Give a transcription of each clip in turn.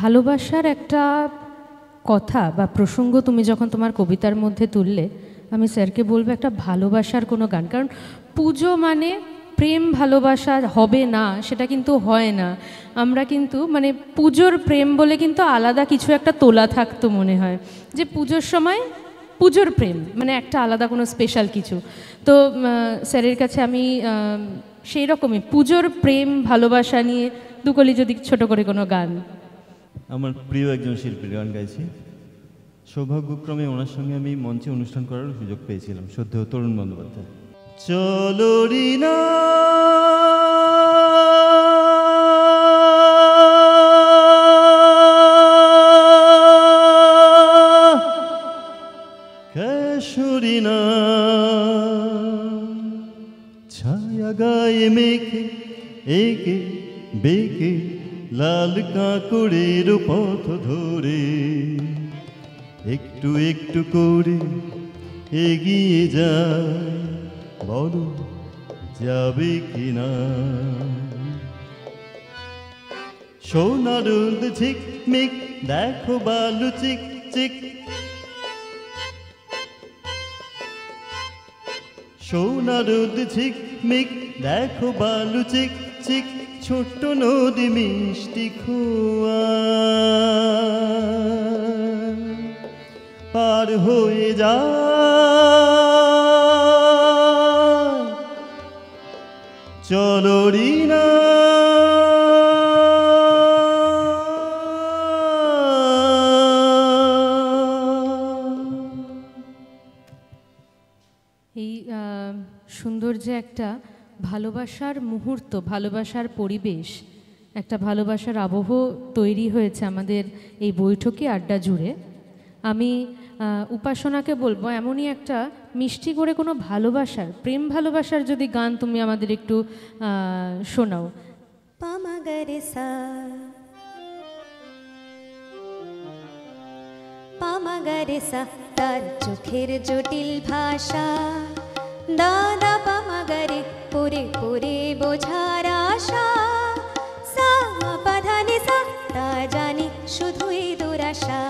ভালোবাসার একটা কথা বা প্রসঙ্গ তুমি যখন তোমার কবিতার মধ্যে তুললে, আমি স্যারকে বলবো একটা ভালোবাসার কোনো গান। কারণ পুজো মানে প্রেম ভালোবাসা হবে না, সেটা কিন্তু হয় না। আমরা কিন্তু মানে পুজোর প্রেম বলে কিন্তু আলাদা কিছু একটা তোলা থাকতো মনে হয়, যে পুজোর সময় পুজোর প্রেম মানে একটা আলাদা কোনো স্পেশাল কিছু। তো স্যারের কাছে আমি সেই রকমই পুজোর প্রেম ভালোবাসা নিয়ে দুকলি যদি ছোট করে কোনো গান। আমার প্রিয় একজন শিল্পীর গান গাইছি। সৌভাগ্যক্রমে ওনার সঙ্গে আমি মঞ্চে অনুষ্ঠান করার সুযোগ পেয়েছিলাম, শ্রদ্ধেয় তরুণ বন্দ্যোপাধ্যায়। চলো রিনা কেশরিনা ছায়া গায়ে মেঘে একে বেকে লাল কাঁকড়ের পথ ধরে একটু একটু করে এগিয়ে যায়, বলো যাবে কিনা। সোনা রোদ ঝিকমিক দেখো বালু চিক চিক, সোনা রোদ ঝিকমিক দেখো বালু চিক চিক, ছোট্ট নদী মিষ্টি খোয়া পার হয়ে যায়। চলো রিনা এই সুন্দর যে একটা ভালোবাসার মুহূর্ত, ভালোবাসার পরিবেশ, একটা ভালোবাসার আবহ তৈরি হয়েছে আমাদের এই বৈঠকে আড্ডা জুড়ে। আমি উপাসনাকে বলবো এমনই একটা মিষ্টি করে কোনো ভালোবাসার, প্রেম ভালোবাসার যদি গান তুমি আমাদের একটু শোনাও। পামাগারেসা পামাগারেসা তার চোখের জটিল ভাষা, দাদা পামাগারে পরে পরে বোঝার আশা, সা পাধানে সা তা জানি শুধুই দুরাশা।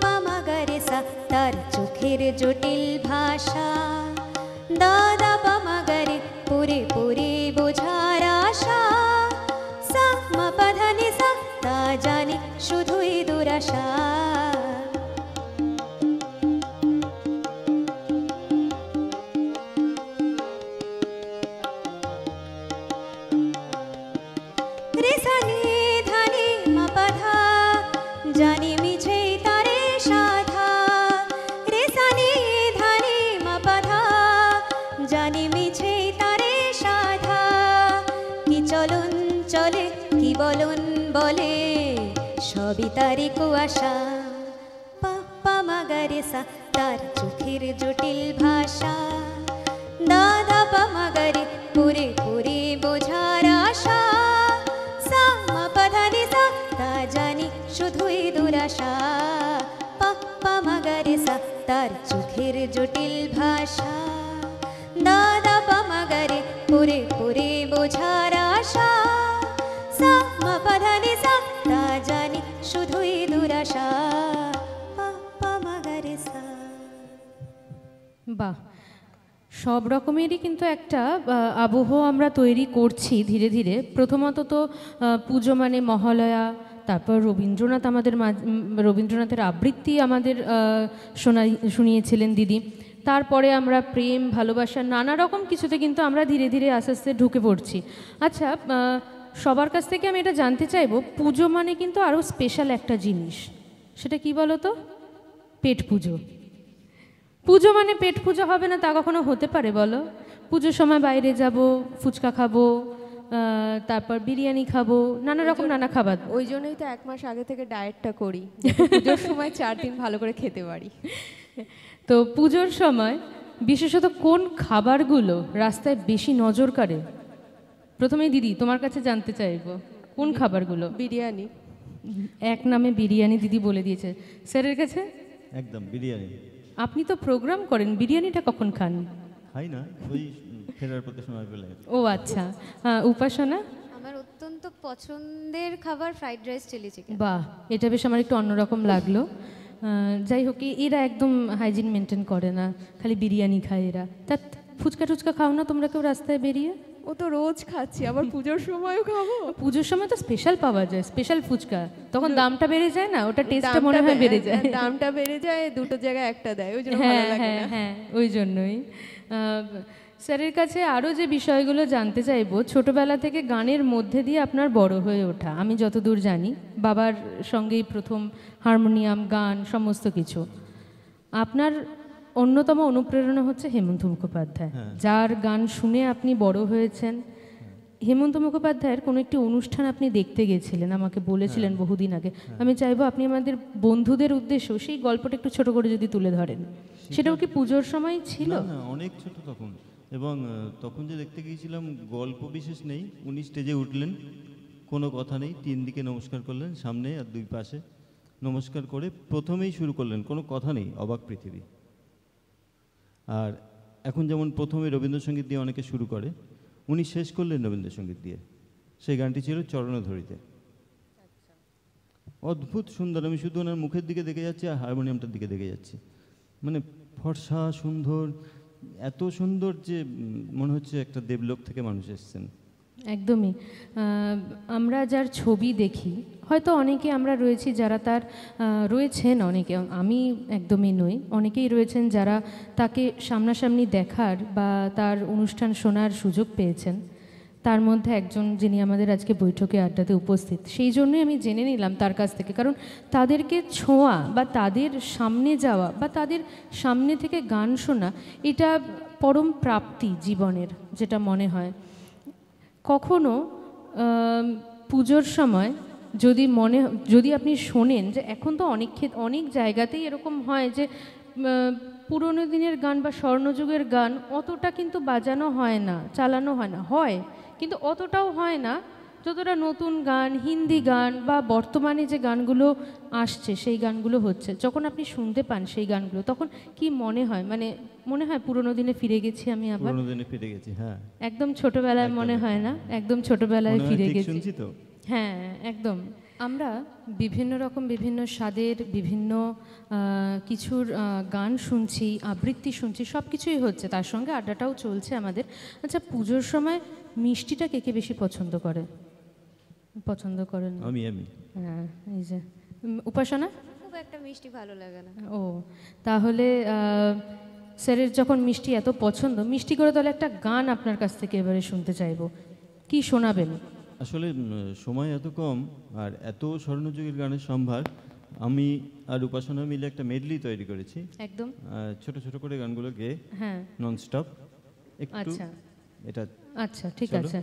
পামাগারেসা তার চোখের জটিল ভাষা, দাদা পামাগারে পরে পরে বোঝার আশা, সা পাধানে সা তা জানি শুধুই দুরাশা। জানি মিছে তারে সাধা, রে সানি ধানি মা পাধা, জানি মিছে তারে সাধা। কি চলন চলে কি বলন বলে সবই তারি কুয়াশা। পাপা মাগারে সা তার চোখের জটিল ভাষা, দাদা পামাগারে পুরে পুরে বোঝার আশা, সা মা পাধানি সা তা জানি শুধুই দুরাশা। পাপ্পা মাগারে সা তার চোখের জটিল ভাষা, দাদা পামাগারে পুরে পুরে বোঝার আশা, সা মা পাধানি সা তা জানি শুধুই দুরাশা। পাপ্পা মাগারে সা। বাহ, সব রকমেরই কিন্তু একটা আবহ আমরা তৈরি করছি ধীরে ধীরে। প্রথমত তো পুজো মানে মহালয়া, তারপর রবীন্দ্রনাথ, আমাদের রবীন্দ্রনাথের আবৃত্তি আমাদের শুনিয়েছিলেন দিদি। তারপরে আমরা প্রেম ভালোবাসা নানা রকম কিছুতে কিন্তু আমরা ধীরে ধীরে আস্তে আস্তে ঢুকে পড়ছি। আচ্ছা, সবার কাছ থেকে আমি এটা জানতে চাইবো, পুজো মানে কিন্তু আরও স্পেশাল একটা জিনিস, সেটা কি বলো তো? পেট পুজো। পুজো মানে পেট পুজো হবে না তা কখনো হতে পারে বলো? পুজোর সময় বাইরে যাব, ফুচকা খাবো, তারপর বিরিয়ানি খাবো, নানা রকম নানা খাবার। ওই জন্যই তো 1 মাস আগে থেকে ডায়েটটা করি, পুজোর সময় 4 দিন ভালো করে খেতে পারি। তো পুজোর সময় বিশেষত কোন খাবারগুলো রাস্তায় বেশি নজর কাড়ে? প্রথমেই দিদি তোমার কাছে জানতে চাইবো, কোন খাবারগুলো? বিরিয়ানি। এক নামে বিরিয়ানি দিদি বলে দিয়েছে। স্যারের কাছে? একদম বিরিয়ানি। আপনি তো প্রোগ্রাম করেন, বিরিয়ানিটা কখন খান? খাই না, ওই ফেরার পথে সময় পেলে। ও আচ্ছা, উপাসনা? আমার অত্যন্ত পছন্দের খাবার ফ্রাইড রাইস চিলি চিকেন। বাহ, এটা বেশ আমার একটু অন্যরকম লাগলো। যাই হোক, এরা একদম হাইজিন মেনটেন করে না, খালি বিরিয়ানি খায় এরা। তা ফুচকা টুচকা খাও না তোমরা কেউ রাস্তায় বেরিয়ে? ও তো রোজ খাচ্ছি, আবার পুজোর সময়ও খাবো। পুজোর সময় তো স্পেশাল পাওয়া যায়, স্পেশাল ফুচকা, তখন দামটা বেড়ে যায় না, ওটা টেস্টটা মনে হয় বেড়ে যায়। দামটা বেড়ে যায়, দুটো জায়গায় একটা দেয়, ওই জন্য ভালো হ্যাঁ লাগে হ্যাঁ না। হ্যাঁ, ওই জন্যই। স্যারের কাছে আরও যে বিষয়গুলো জানতে চাইবো, ছোটবেলা থেকে গানের মধ্যে দিয়ে আপনার বড় হয়ে ওঠা, আমি যতদূর জানি বাবার সঙ্গেই প্রথম হারমোনিয়াম, গান, সমস্ত কিছু। আপনার অন্যতম অনুপ্রেরণা হচ্ছে হেমন্ত মুখোপাধ্যায়, যার গান শুনে আপনি বড় হয়েছেন। হেমন্ত মুখোপাধ্যায়ের কোনো একটি অনুষ্ঠান আপনি দেখতে গেছিলেন, আমাকে বলেছিলেন বহুদিন আগে। আমি চাইবো আপনি আমাদের বন্ধুদের উদ্দেশ্যেও সেই গল্পটা একটু ছোট করে যদি তুলে ধরেন। সেটাও কি পুজোর সময় ছিল? না, অনেক ছোট তখন। এবং তখন যে দেখতে গিয়েছিলাম, গল্প বিশেষ নেই। উনি স্টেজে উঠলেন, কোনো কথা নেই, 3 দিকে নমস্কার করলেন, সামনে আর 2 পাশে নমস্কার করে প্রথমেই শুরু করলেন, কোনো কথা নেই, অবাক পৃথিবী। আর এখন যেমন প্রথমে রবীন্দ্রসঙ্গীত দিয়ে অনেকে শুরু করে, উনি শেষ করলেন রবীন্দ্রসঙ্গীত দিয়ে। সেই গানটি ছিল চরণধরিতে। অদ্ভুত সুন্দর, আমি শুধু ওনার মুখের দিকে দেখে যাচ্ছি আর হারমোনিয়ামটার দিকে দেখে যাচ্ছি, মানে ফর্সা সুন্দর, এত সুন্দর যে মনে হচ্ছে একটা দেবলোক থেকে মানুষ এসেছেন। একদমই। আমরা যার ছবি দেখি, হয়তো অনেকে আমরা রয়েছি যারা তার রয়েছেন, অনেকে, আমি একদমই নই, অনেকেই রয়েছেন যারা তাকে সামনাসামনি দেখার বা তার অনুষ্ঠান শোনার সুযোগ পেয়েছেন। তার মধ্যে একজন যিনি আমাদের আজকে বৈঠকে আড্ডাতে উপস্থিত, সেই জন্যই আমি জেনে নিলাম তার কাছ থেকে, কারণ তাদেরকে ছোঁয়া বা তাদের সামনে যাওয়া বা তাদের সামনে থেকে গান শোনা, এটা পরম প্রাপ্তি জীবনের, যেটা মনে হয়। কখনো পুজোর সময় যদি আপনি শোনেন, যে এখন তো অনেক জায়গাতেই এরকম হয় যে পুরনো দিনের গান বা স্বর্ণযুগের গান অতটা কিন্তু বাজানো হয় না, চালানো হয় না, হয় কিন্তু অতটাও হয় না যতটা নতুন গান, হিন্দি গান বা বর্তমানে যে গানগুলো আসছে সেই গানগুলো হচ্ছে। যখন আপনি শুনতে পান সেই গানগুলো, তখন কি মনে হয়? মানে মনে হয় পুরনো দিনে ফিরে গেছি আমি, আবার পুরনো দিনে ফিরে গেছি। হ্যাঁ, একদম ছোটবেলায় মনে হয় না, একদম ছোটবেলায় ফিরে গেছি। শুনছি তো, হ্যাঁ একদম। আমরা বিভিন্ন রকম, বিভিন্ন স্বাদের, বিভিন্ন কিছুর গান শুনছি, আবৃত্তি শুনছি, সব কিছুই হচ্ছে, তার সঙ্গে আড্ডাটাও চলছে আমাদের। আচ্ছা, পুজোর সময় মিষ্টিটা কে কে বেশি পছন্দ করে? পছন্দ করেন? আমি হ্যাঁ, এই যে উপাসনা, খুব একটা মিষ্টি ভালো লাগে না। ও, তাহলে স্যারের যখন মিষ্টি এত পছন্দ, মিষ্টি করে তাহলে একটা গান আপনার কাছ থেকে এবারে শুনতে চাইবো, কি শোনাবেন? আসলে সময় এত কম আর এত স্বর্ণযুগের গানের সম্ভার, আমি আর উপাসনা মিলে একটা মেডলি তৈরি করেছি। একদম ছোট ছোট করে গানগুলো গেয়ে, হ্যাঁ, ননস্টপ একটু। আচ্ছা এটা আচ্ছা, ঠিক চলো। আছে।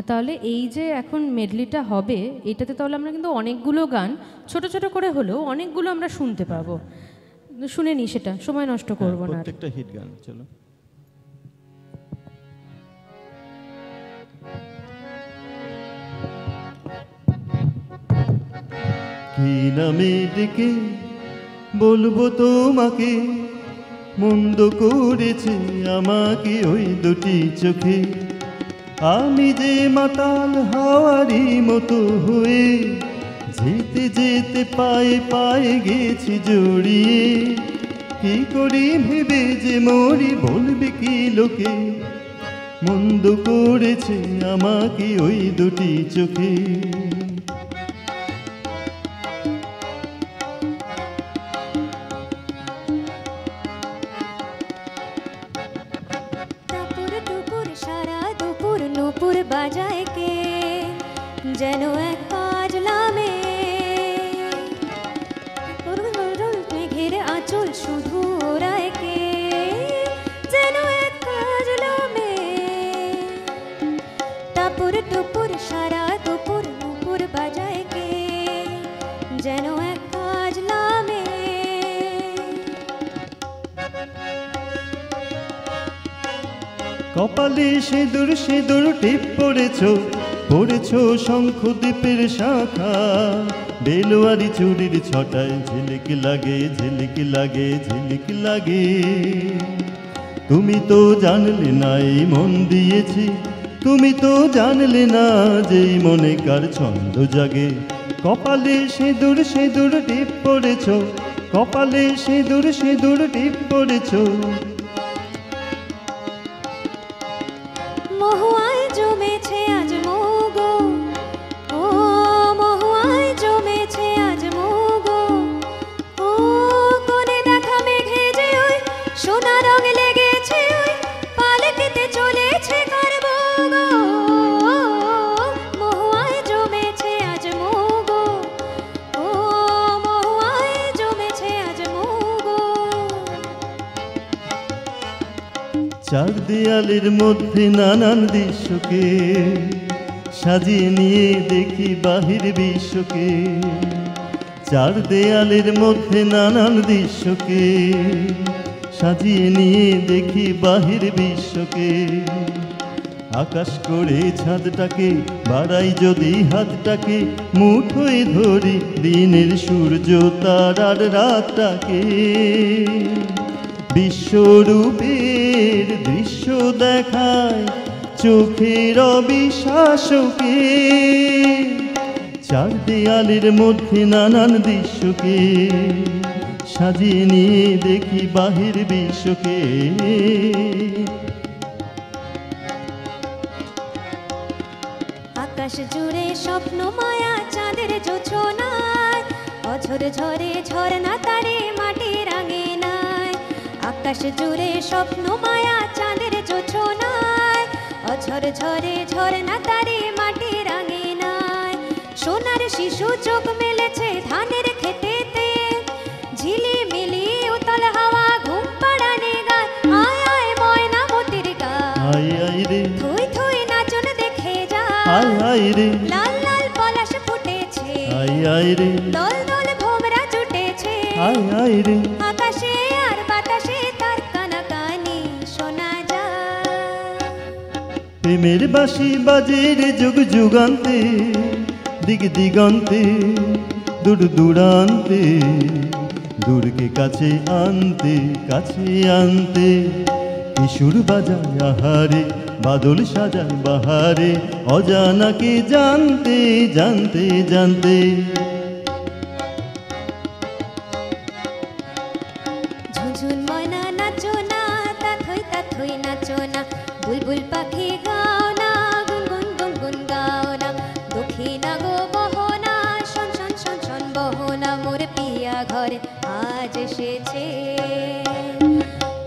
তাহলে এই যে এখন মেডলিটা হবে, এটাতে তাহলে আমরা কিন্তু অনেকগুলো গান ছোট ছোট করে হলেও অনেকগুলো আমরা শুনতে পাবো। শুনে নি, সেটা সময় নষ্ট করবো না। প্রত্যেকটা হিট গান। চলো। কি নামে ডেকে বলবো তোমাকে, মন্দ করেছে আমাকে ওই দুটি চোখে। আমি যে মাতাল হাওয়ারি মতো হয়ে যেতে যেতে পায়ে পায়ে গেছি জড়িয়ে। কি করি ভেবে যে মরি, বলবে কি লোকে, মন্দ করেছে আমাকে ওই দুটি চোখে। নুপুর বাজায় কে যেন এক কাজলামে, মেঘের আঁচল শুধু ওরায় কে যেন এক কাজলামে। টাপুর টুপুর সারা দুপুর নুপুর বাজায় কে যেন এক কাজলামে। কপালে সিঁদুর সিঁদুর টিপ পড়েছো, পড়েছো শঙ্খদ্বীপের শাখা। বেলোয়ারি চুরির ছটায় ঝিলিক লাগে, ঝিলিক লাগে, ঝিলিক লাগে। তুমি তো জানলে নাই মন দিয়েছি, তুমি তো জানলে না যেই মনে কার ছন্দ জাগে। কপালে সিঁদুর সিঁদুর টিপ পড়েছ, কপালে সিঁদুর সিঁদুর টিপ পড়েছ। মহুয়ায় জমেছে আজ মৌগো, ও মহুয়ায় জমেছে আজ মৌগো, ও কোনে দেখা মেঘে যে ওই সোনা রং লেগেছে ওই পালকিতে চলেছে কার বউগো। মহুয়ায় জমেছে আজ মৌগো, ও মহুয়ায় জমেছে আজ মৌগো। চার দেয়ালের মধ্যে নানান দৃশ্যকে সাজিয়ে নিয়ে দেখি বাহির বিশ্বকে। চার দেয়ালের মধ্যে নানান দৃশ্যকে সাজিয়ে নিয়ে দেখি বাহির বিশ্বকে। আকাশ করে ছাদটাকে বাড়াই যদি হাতটাকে, মুঠোয় ধরি দিনের সূর্য তারার রাতটাকে। বিশ্বরূপের দৃশ্য দেখায় চোখের অবিশ্বাসকে। চার দেয়ালের মধ্যে নানান দৃশ্যকে সাজিয়ে নিয়ে দেখি বাহির বিশ্বকে। আকাশ জুড়ে স্বপ্ন মায়া চাঁদের জোছনায়, অঝর ঝরে ঝরনা তারে মাটির আঙিনায়। আকাশ জুড়ে স্বপ্ন মায়া চাঁদের জোছনায়, অঝর ঝরে ঝরনা তারে মাটির আঙিনায়। সোনার শিশু চোখ মেলেছে ধানের খেতেতে, ঝিলিমিলি উতল হাওয়া ঘুম পাড়ানে গায়। আয় আয় ময়না মতির গায়, আয় আয় রে, থুই থুই নাচন দেখে আয় যায়। আয় রে, লাল লাল পলাশ ফুটেছে, আয় আয় রে, দল দল ভোমরা জুটেছে। আয় আয় রে। আকাশে আর বাতাসে তার কানাকানি শোনা যায়। প্রেমের বাঁশি বাজে রে যুগ যুগান্তে, দিগ দিগন্তে, দূর দূরান্তে, দূরকে কাছে আনতে কাছে আনতে। কিশোর বাজায় আহারে, বাদল সাজায় বাহারে, অজানাকে জানতে জানতে জানতে। ঝুনঝুন ময়না নাচো না, তাথই নাচো না, বুলবুল পাখি গাও না, গুনগুন গুনগুন গাও না। দক্ষিণা গো বহনা, শন শন শন শন বহনা, মোর পিয়া ঘরে আজ এসেছে।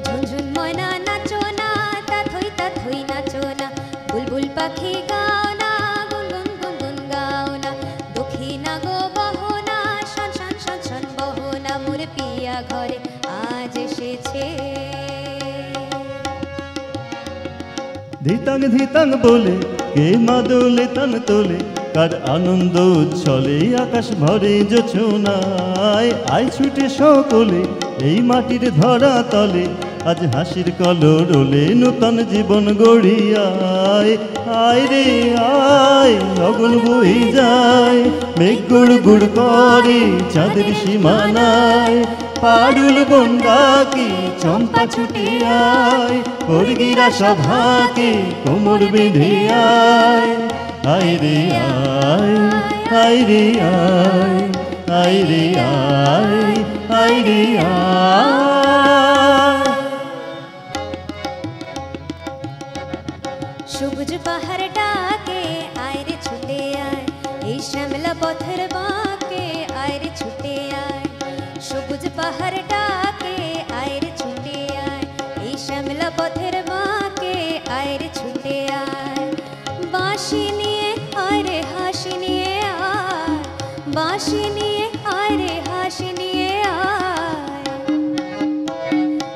ঝুনঝুন ময়না নাচো না, তাথই নাচো না, বুলবুল পাখি গাও না, গুনগুন গুনগুন গাও না। দক্ষিণা গো বহনা, শন শন শন শন বহনা, মোর পিয়া ঘরে আজ এসেছে। ধিতাং ধিতাং বলে কে মাদলে তান তোলে, কার আনন্দ উচ্ছলে আকাশ ভরে জোছনায়। আয় ছুটে সকলে এই মাটির ধরা তলে, আজ হাসির কলরোলে নূতন জীবন গড়িয়ায়। আয় রে আয়, লগন বই যায়, মেঘ গুড় গুড় করে চাঁদের সীমানায়। পারুল বন্দাকে চম্পা ছুটে আয়, বর্গিরা সভাকে কোমর বেঁধে আয়। আয় রে আয়, আয় রে আয়, আয় রে আয়, আয় রে আয়। সবুজ পাহাড় ডাকে আয় রে ছুটে আয়, এই শ্যামলা পথের বাঁকে আয় রে ছুটে আয়। সবুজ পাহাড় ডাকে আয় রে ছুটে আয়, এই শ্যামলা পথের বাঁকে আয় রে ছুটে আয়। বাঁশি নিয়ে আয় রে হাসি নিয়ে আয়, বাঁশি নিয়ে আয় রে হাসি নিয়ে আয়।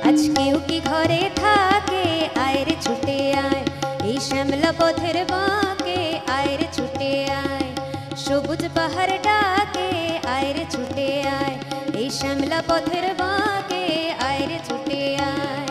আজ কেউ কি ঘরে থাকে আয় রে ছুটে আয়, এই শ্যামলা পথের বাঁকে আয় রে ছুটে আয়। সবুজ পাহাড় ডাকে আয় রে ছুটে আয়, এই শ্যামলা পথের বাঁকে আয় রে ছুটে আয়।